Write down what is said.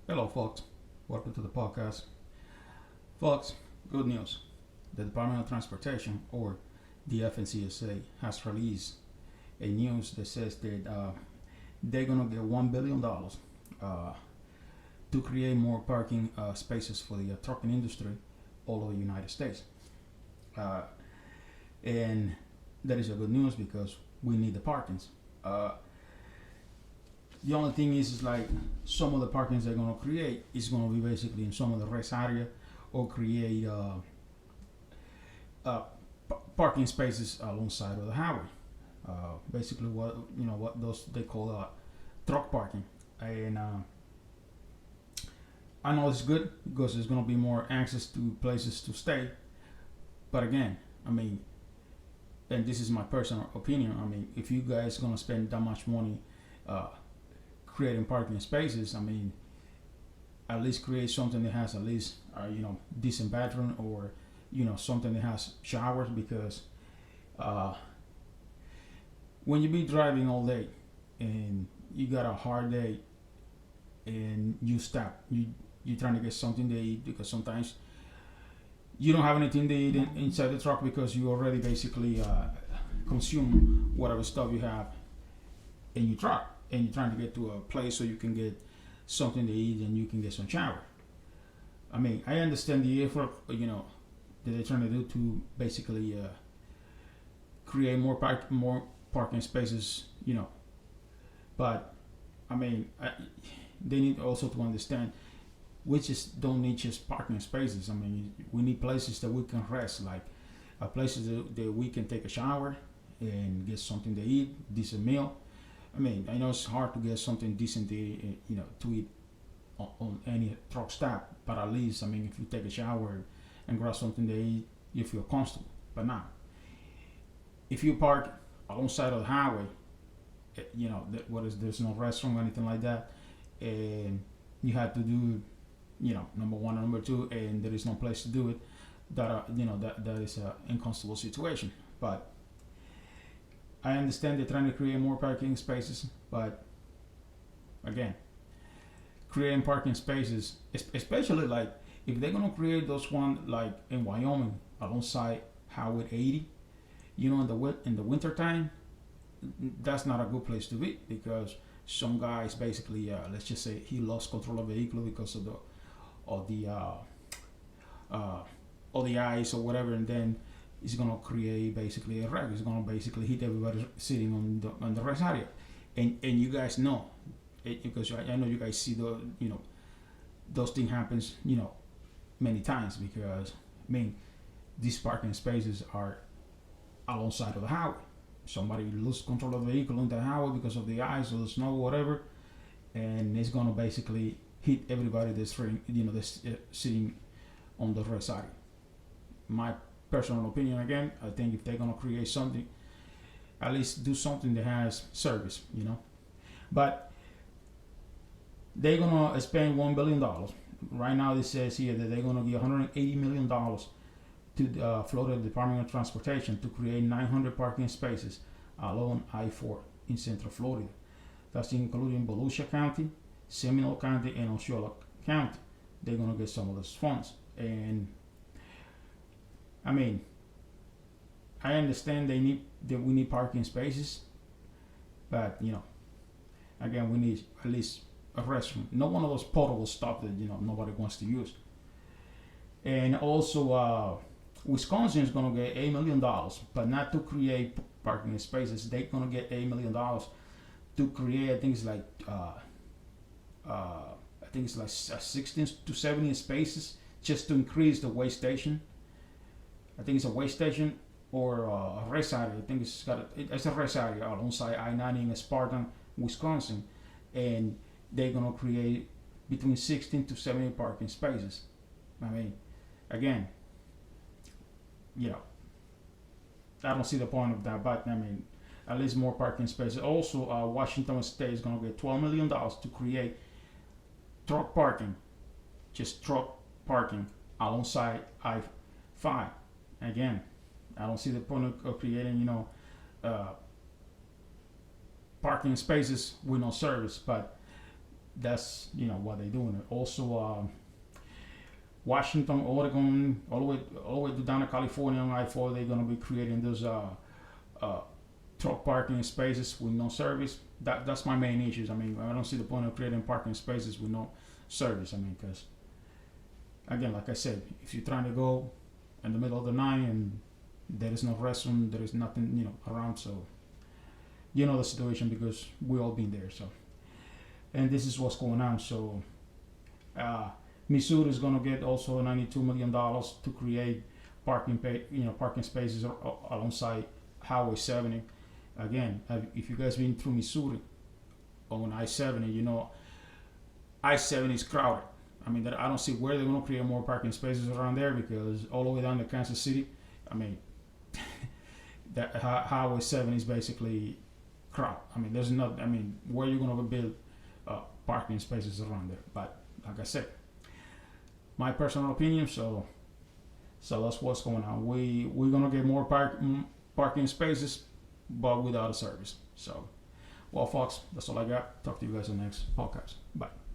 Hello, folks. Welcome to the podcast. Folks, good news. The Department of Transportation, or the FNCSA, has released a news that says that they're going to get $1 billion to create more parking spaces for the trucking industry all over the United States. Uh, and that is a good news because we need the parkings. Uh, the only thing is like some of the parkings they're going to create is going to be basically in some of the rest area or create uh, parking spaces alongside of the highway. Basically, what those they call truck parking, and I know it's good because there's going to be more access to places to stay. But again, I mean, and this is my personal opinion. I mean, if you guys going to spend that much money uh, creating parking spaces, I mean, at least create something that has at least decent bathroom or something that has showers because uh, when you be driving all day and you got a hard day and you stop, you trying to get something to eat because sometimes you don't have anything to eat inside the truck because you already basically consume whatever stuff you have in your truck, and you're trying to get to a place so you can get something to eat and you can get some shower. I mean, I understand the effort, that they're trying to do to basically create more parking spaces, But I mean, they need also to understand we just don't need just parking spaces. I mean, we need places that we can rest, like places that we can take a shower and get something to eat, decent meal. I mean, I know it's hard to get something decent to eat, to eat on any truck stop, but at least, I mean, if you take a shower and grab something to eat, you feel comfortable. But now, if you park alongside of the highway, there's no restroom or anything like that, and you have to do, number one, number two, and there is no place to do it. That is an uncomfortable situation. But I understand they're trying to create more parking spaces, but again, creating parking spaces, especially like if they're gonna create those one like in Wyoming alongside Highway 80, in the winter time, that's not a good place to be because some guys basically, let's just say he lost control of the vehicle because of the ice or whatever, and then it's gonna create basically a wreck. It's gonna basically hit everybody sitting on the rest area, and you guys know it because I know you guys see those things happens many times because I mean these parking spaces are alongside of the highway. Somebody loses control of the vehicle on the highway because of the ice or the snow or whatever, and it's gonna basically hit everybody that's sitting on the rest area. My personal opinion again, I think if they're gonna create something, at least do something that has service, But they're gonna spend $1 billion. Right now, it says here that they're gonna give $180 million to Florida Department of Transportation to create 900 parking spaces along I-4 in Central Florida. That's including Volusia County, Seminole County, and Osceola County. They're gonna get some of those funds, and I mean, I understand that we need parking spaces, but again, we need at least a restroom. Not one of those portable stuff that nobody wants to use. And also, Wisconsin is gonna get $8 million, but not to create parking spaces. They're gonna get $8 million to create. I think it's like 16 to 70 spaces just to increase the weigh station. I think it's a weigh station or a rest area. I think it's a rest area alongside I-90 in Spartan, Wisconsin, and they're gonna create between 16 to 70 parking spaces. I mean, again, I don't see the point of that, but I mean, at least more parking spaces. Also, Washington State is gonna get $12 million to create truck parking, just truck parking alongside I-5. Again, I don't see the point of creating, parking spaces with no service. But that's what they're doing. Also, Washington, Oregon, all the way to down to California on I-4, they're gonna be creating those uh, truck parking spaces with no service. That's my main issues. I mean, I don't see the point of creating parking spaces with no service. I mean, because again, like I said, if you're trying to go in the middle of the night and there is no restroom, there is nothing around, so the situation because we all been there. So, and this is what's going on. So, Missouri is going to get also $92 million to create parking spaces alongside Highway 70. Again, if you guys been through Missouri on I-70, I-70 is crowded. I mean, I don't see where they're going to create more parking spaces around there because all the way down to Kansas City, I mean, that Highway 7 is basically crowded. I mean, there's not. I mean, where you going to build parking spaces around there? But like I said, my personal opinion. So that's what's going on. We're gonna get more parking spaces, but without a service. So, well, folks, that's all I got. Talk to you guys in the next podcast. Bye.